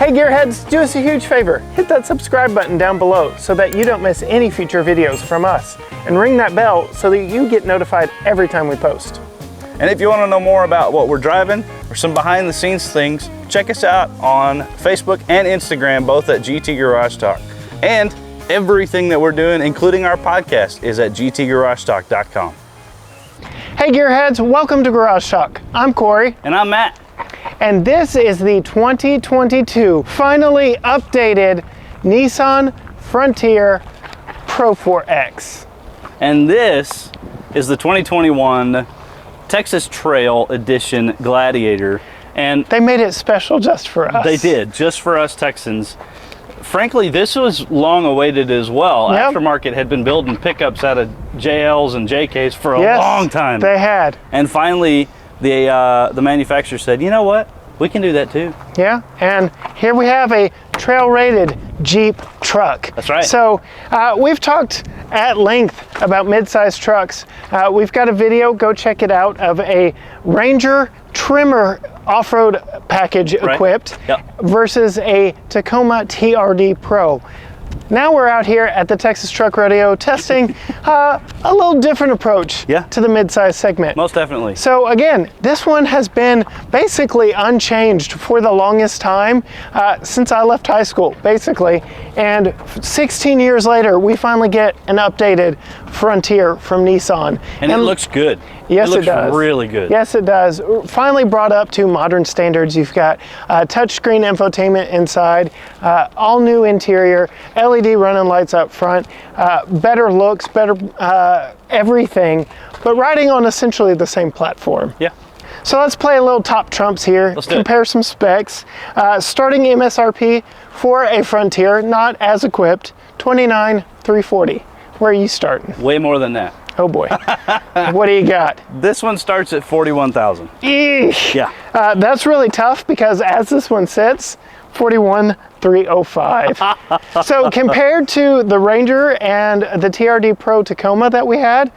Hey Gearheads, do us a huge favor. Hit that subscribe button down below so that you don't miss any future videos from us. And ring that bell so that you get notified every time we post. And if you want to know more about what we're driving or some behind the scenes things, check us out on Facebook and Instagram, both at GT Garage Talk. And everything that we're doing, including our podcast, is at gtgaragetalk.com. Hey Gearheads, welcome to Garage Talk. I'm Corey. And I'm Matt. And this is the 2022 finally updated Nissan Frontier Pro-4X. And this is the 2021 Texas Trail Edition Gladiator. And they made it special just for us. They did, just for us Texans. Frankly, this was long awaited as well. Yep. Aftermarket had been building pickups out of JLs and JKs for a long time. They had. And finally, the manufacturer said, you know what? We can do that too. Yeah, and here we have a trail-rated Jeep truck. That's right. So we've talked at length about mid-size trucks. We've got a video, go check it out, of a Ranger trimmer off-road package equipped versus a Tacoma TRD Pro. Now we're out here at the Texas Truck Rodeo testing a little different approach to the mid-size segment. Most definitely. So again, this one has been basically unchanged for the longest time, since I left high school, basically. And 16 years later, we finally get an updated Frontier from Nissan. And it looks good. Yes, it does. It looks really good. Yes, it does. Finally brought up to modern standards. You've got touchscreen infotainment inside, all new interior, LED running lights up front, better looks, better everything, but riding on essentially the same platform. Yeah. So let's play a little top trumps here. Let's do compare some specs. Starting MSRP for a Frontier, not as equipped, $29,340. Where are you starting? Way more than that. Oh boy. What do you got? This one starts at $41,000. Eesh. Yeah. That's really tough because as this one sits, $41,305. So compared to the Ranger and the TRD Pro Tacoma that we had,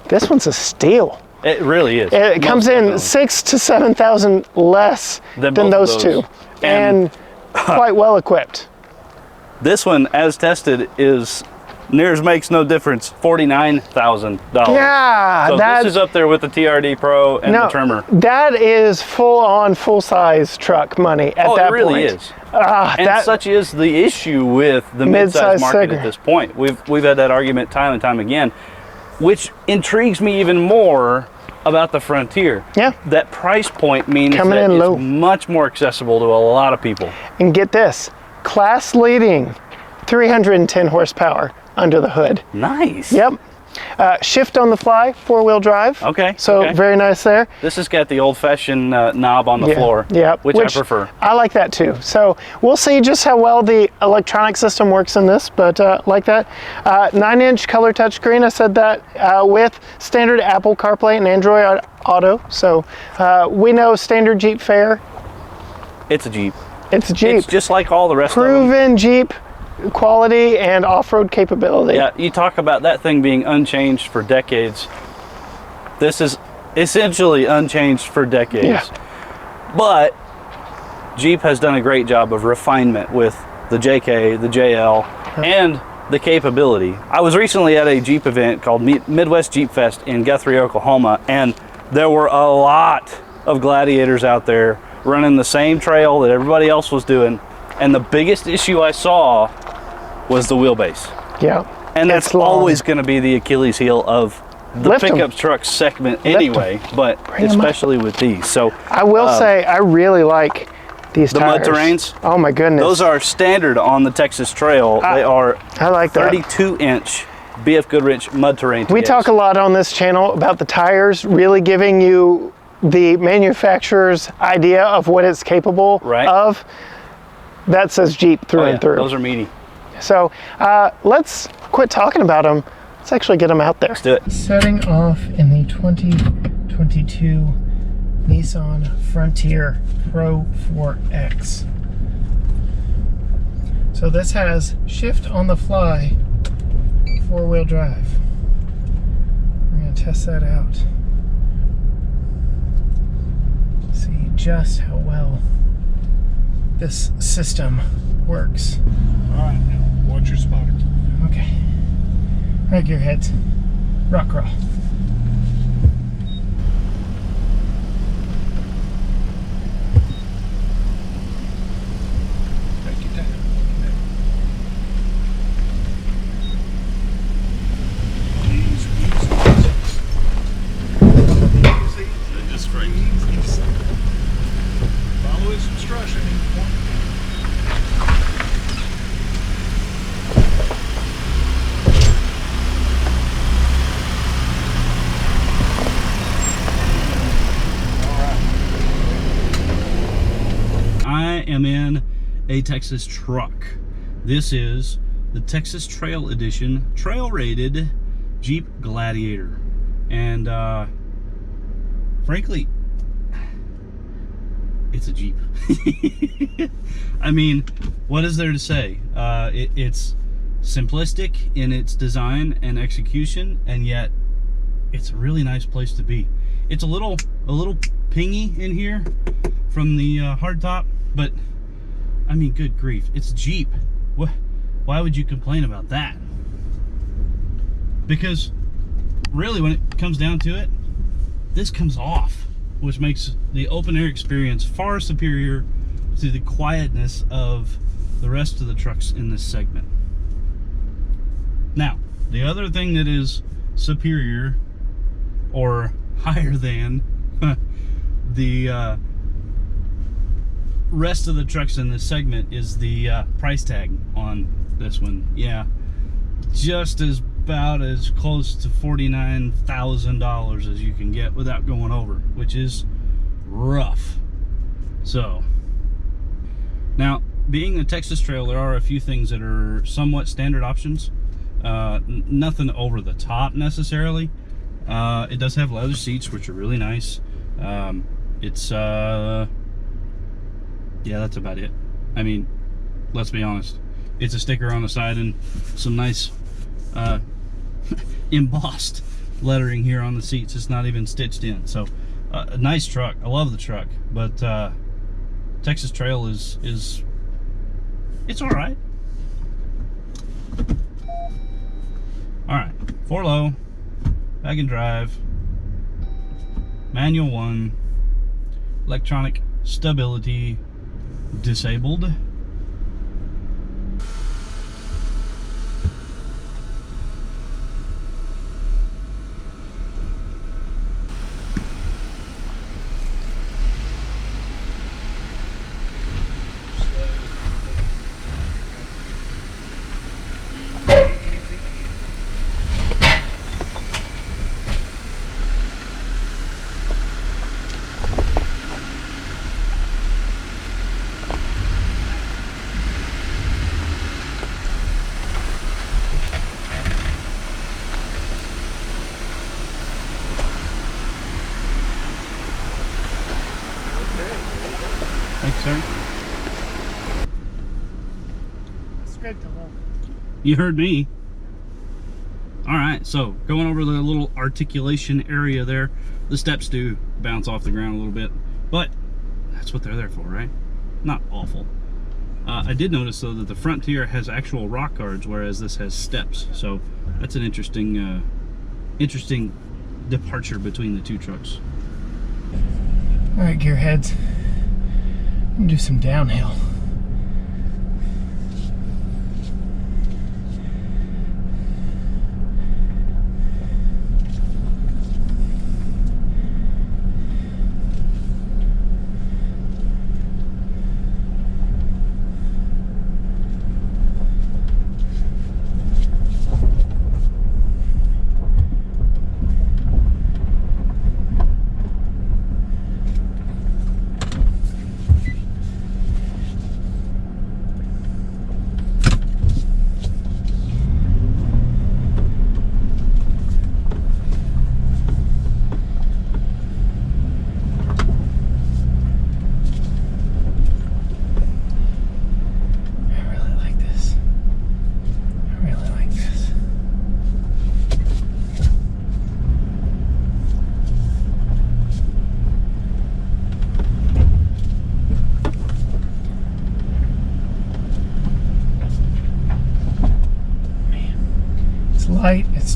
this one's a steal. It really is. It comes in $6,000 to $7,000 less than those two, and quite well equipped. This one, as tested, is near as makes no difference, $49,000. Yeah, so this is up there with the TRD Pro and the trimmer. That is full-on, full-size truck money at that point. Oh, it really is. And such is the issue with the mid-size market at this point. We've had that argument time and time again, which intrigues me even more about the Frontier. Yeah. That price point means coming that in low. it's much more accessible to a lot of people. And get this, class-leading 310 horsepower under the hood. Nice. Yep. Shift on the fly, four-wheel drive. Okay. So very nice there. This has got the oldfashioned knob on the floor, which I prefer. I like that too. So we'll see just how well the electronic system works in this, but like that. 9-inch color touchscreen, I said that, with standard Apple CarPlay and Android Auto. So we know standard Jeep fare. It's a Jeep. It's a Jeep. It's just like all the rest of them. Proven Jeep quality and off-road capability. Yeah, you talk about that thing being unchanged for decades. This is essentially unchanged for decades. Yeah. But Jeep has done a great job of refinement with the JK, the JL, and the capability. I was recently at a Jeep event called Midwest Jeep Fest in Guthrie, Oklahoma, and there were a lot of Gladiators out there running the same trail that everybody else was doing. And the biggest issue I saw was the wheelbase. Yeah. And that's always going to be the Achilles heel of the pickup truck segment anyway, but especially with these. So I will say I really like these tires. The mud terrains. Oh my goodness. Those are standard on the Texas Trail. They are I like 32-inch BF Goodrich mud terrain. We talk a lot on this channel about the tires really giving you the manufacturer's idea of what it's capable of. That says Jeep through and through. Those are meaty. So let's quit talking about them. Let's actually get them out there. Let's do it. Setting off in the 2022 Nissan Frontier Pro-4X. So this has shift on the fly 4-wheel drive. We're going to test that out. See just how well this system works. Alright, now watch your spotter. Okay. Right, gearheads. Rock crawl. Take your time. Easy. Just right. Follow his instruction. I am in a Texas truck. This is the Texas Trail Edition, trail rated Jeep Gladiator. And frankly, it's a Jeep. I mean, what is there to say? It's simplistic in its design and execution, and yet it's a really nice place to be. It's a little pingy in here from the hardtop, but I mean, good grief, it's Jeep. Why would you complain about that? Because really, when it comes down to it, this comes off, which makes the open air experience far superior to the quietness of the rest of the trucks in this segment. Now, the other thing that is superior or higher than the rest of the trucks in this segment is the price tag on this one. Yeah, just about as close to $49,000 as you can get without going over, which is rough. So now, being a Texas Trail, there are a few things that are somewhat standard options. Nothing over the top necessarily. It does have leather seats, which are really nice. Yeah, that's about it. I mean, let's be honest. It's a sticker on the side and some nice embossed lettering here on the seats. It's not even stitched in. So, a nice truck. I love the truck, but Texas Trail is it's all right. All right, 4 low, back and drive, manual 1, electronic stability disabled. Thanks, sir. Scrape the wall. You heard me. All right, so going over the little articulation area there, the steps do bounce off the ground a little bit, but that's what they're there for, right? Not awful. I did notice though that the Frontier has actual rock guards, whereas this has steps. So that's an interesting, interesting departure between the two trucks. All right, gearheads. I'm gonna do some downhill.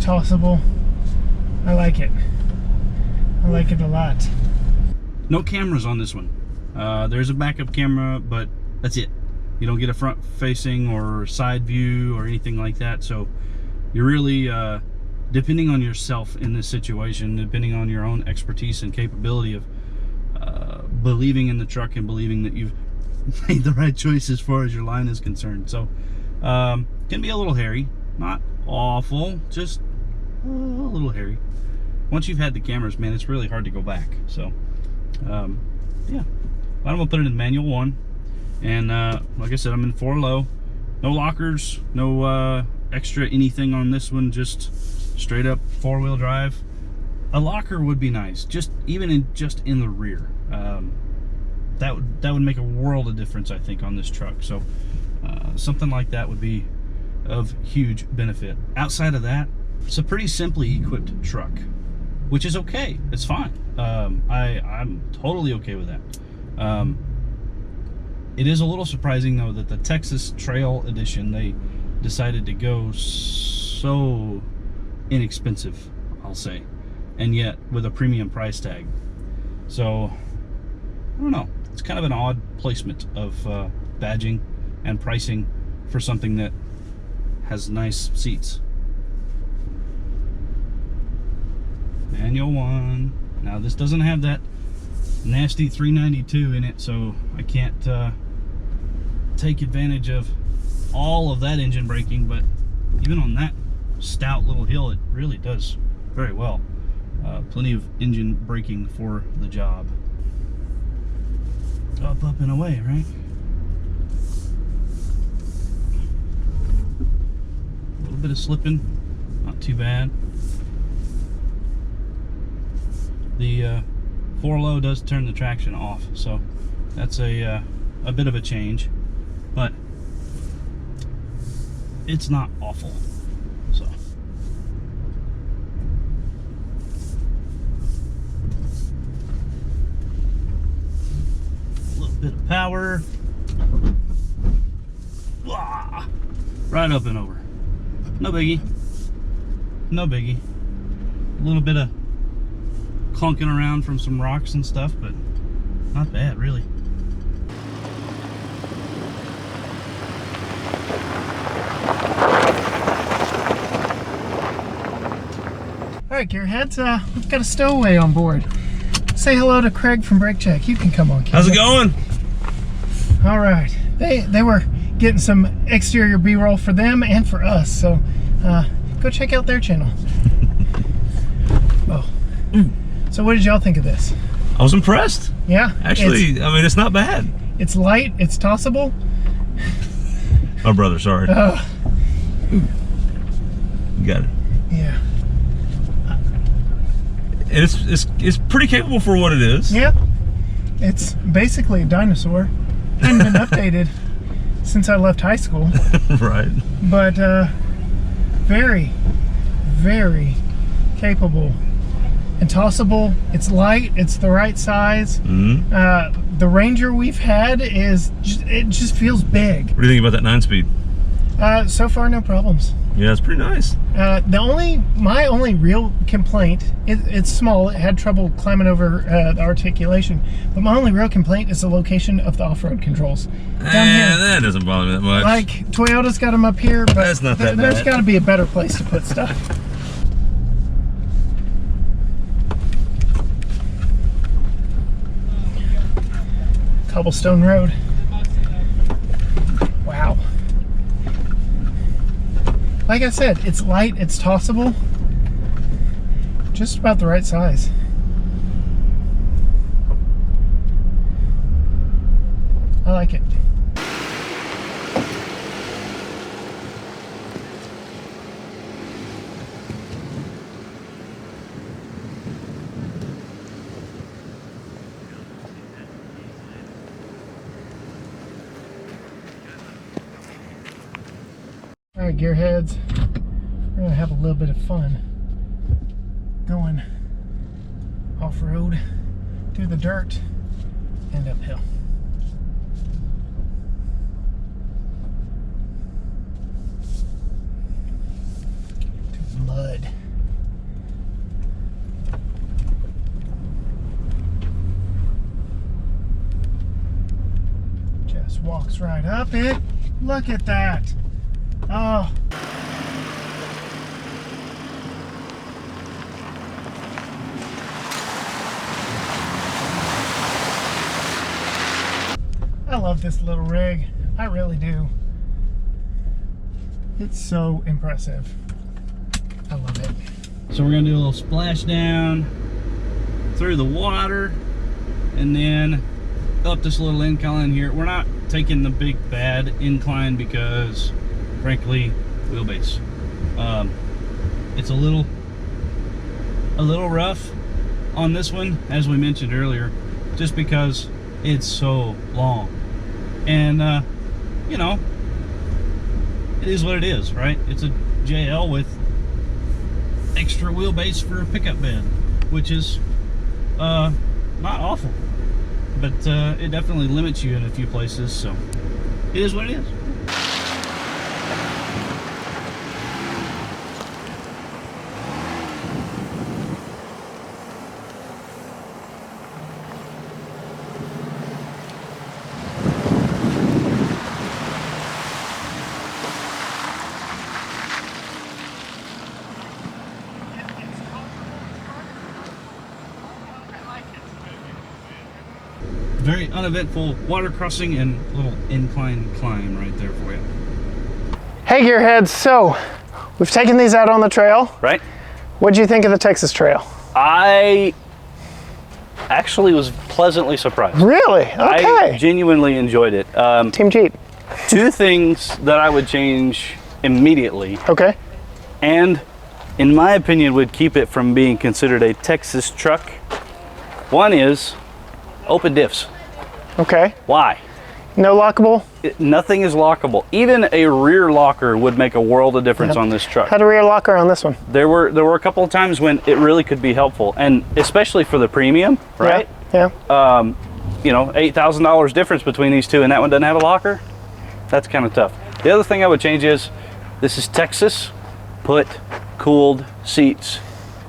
tossable. I like it. I like it a lot. No cameras on this one. There's a backup camera, but that's it. You don't get a front facing or side view or anything like that. So you're really depending on yourself in this situation, depending on your own expertise and capability of believing in the truck and believing that you've made the right choice as far as your line is concerned. So can be a little hairy, not awful, just a little hairy. Once you've had the cameras, man, it's really hard to go back. So yeah, but I'm gonna put it in manual 1, and like I said, I'm in 4 low. No lockers, no extra anything on this one, just straight up 4-wheel drive. A locker would be nice, just even in the rear. That would make a world of difference, I think, on this truck. So something like that would be of huge benefit. Outside of that, it's a pretty simply equipped truck, which is okay. It's fine. I'm totally okay with that. It is a little surprising though that the Texas Trail Edition, they decided to go so inexpensive, I'll say, and yet with a premium price tag. So I don't know, it's kind of an odd placement of badging and pricing for something that has nice seats. Manual 1. Now this doesn't have that nasty 392 in it, so I can't take advantage of all of that engine braking, but even on that stout little hill, it really does very well. Plenty of engine braking for the job. Up and away, right? A little bit of slipping, not too bad. The 4 low does turn the traction off, so that's a bit of a change, but it's not awful. So a little bit of power, right up and over. No biggie, no biggie. A little bit of clunking around from some rocks and stuff, but not bad, really. All right, gearheads, we've got a stowaway on board. Say hello to Craig from Brake Check. You can come on, kid. How's it going? All right. They were getting some exterior B-roll for them and for us, so go check out their channel. Oh. So what did y'all think of this? I was impressed. Yeah? Actually, I mean, it's not bad. It's light, it's tossable. Oh, brother, sorry. You got it. Yeah. And it's pretty capable for what it is. Yeah. It's basically a dinosaur. Hadn't been updated since I left high school. Right. But very, very capable and tossable. It's light, it's the right size. Mm-hmm. The Ranger we've had it just feels big. What do you think about that 9-speed? So far, no problems. Yeah, it's pretty nice. My only real complaint, it's small, it had trouble climbing over the articulation, but my only real complaint is the location of the off-road controls. Down here. That doesn't bother me that much. Like, Toyota's got them up here, but that's not that there's bad. got to be a better place to put stuff. Cobblestone road. Wow. Like I said, it's light, it's tossable. Just about the right size. I like it. All right, gearheads, we're gonna have a little bit of fun going off-road through the dirt and uphill. To the mud. Just walks right up it. Look at that. Oh. I love this little rig. I really do. It's so impressive. I love it. So we're gonna do a little splashdown through the water and then up this little incline here. We're not taking the big bad incline because frankly, wheelbase. It's a little rough on this one, as we mentioned earlier, just because it's so long. And you know, it is what it is, right? It's a JL with extra wheelbase for a pickup bed, which is not awful, but it definitely limits you in a few places, so it is what it is. Very uneventful water crossing and little incline climb right there for you. Hey gearheads, so we've taken these out on the trail. Right? What'd you think of the Texas Trail? I actually was pleasantly surprised. Really? Okay. I genuinely enjoyed it. Team Jeep. Two things that I would change immediately, Okay. and in my opinion would keep it from being considered a Texas truck. One is open diffs. Okay. Why? No lockable? Nothing is lockable. Even a rear locker would make a world of difference on this truck. Had a rear locker on this one. There were a couple of times when it really could be helpful, and especially for the premium, right? Yeah. You know, $8,000 difference between these two, and that one doesn't have a locker. That's kind of tough. The other thing I would change is, this is Texas. Put cooled seats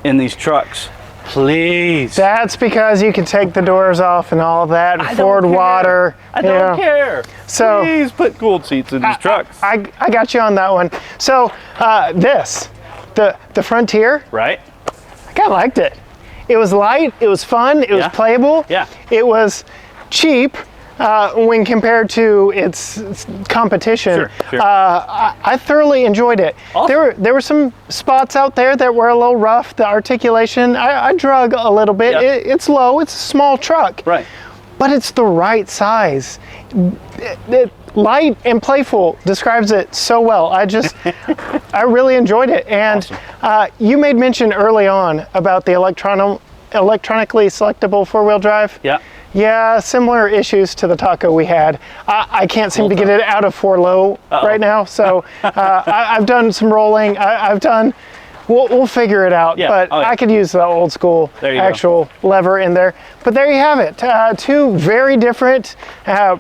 in these trucks, please. That's because you can take the doors off and all that. I don't Ford care. water. I don't care. So please put cooled seats in these trucks. I got you on that one. So the Frontier, Right? I kind of liked it. It was light, it was fun, it was playable. Yeah. It was cheap when compared to its competition. Sure. I thoroughly enjoyed it. Awesome. There were some spots out there that were a little rough. The articulation, I drug a little bit. Yeah. It's low, it's a small truck. Right. But it's the right size. Light and playful describes it so well. I really enjoyed it. And you made mention early on about the electronically selectable four-wheel drive. Yeah. Yeah, similar issues to the Taco we had. I can't seem to get it out of 4 low right now. So I've done some rolling. We'll figure it out. Yeah. But I could use the old school actual lever in there. But there you have it. Two very different,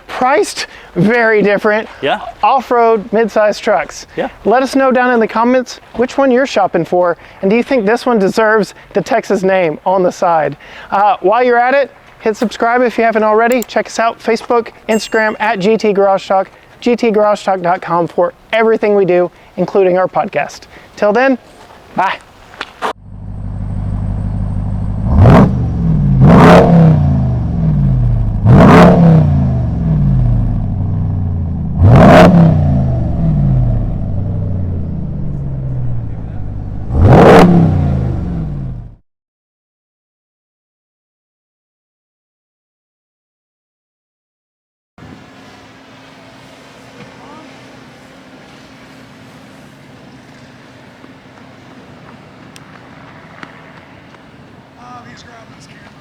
priced very different off-road mid-size trucks. Yeah. Let us know down in the comments which one you're shopping for, and do you think this one deserves the Texas name on the side? While you're at it, hit subscribe if you haven't already. Check us out, Facebook, Instagram, at GT Garage Talk, gtgaragetalk.com for everything we do, including our podcast. Till then, bye. He's grabbing his camera.